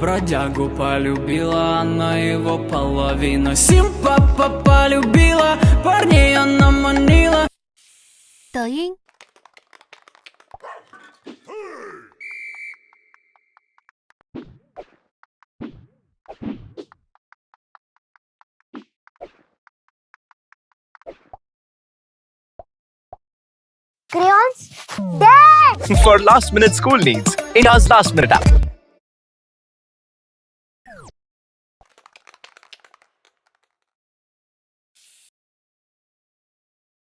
бродягу полюбила, она его половина. Симпа полюбила, парней она манила. 抖音。Crayons? Dad! For last minute school needs, India's last minute app.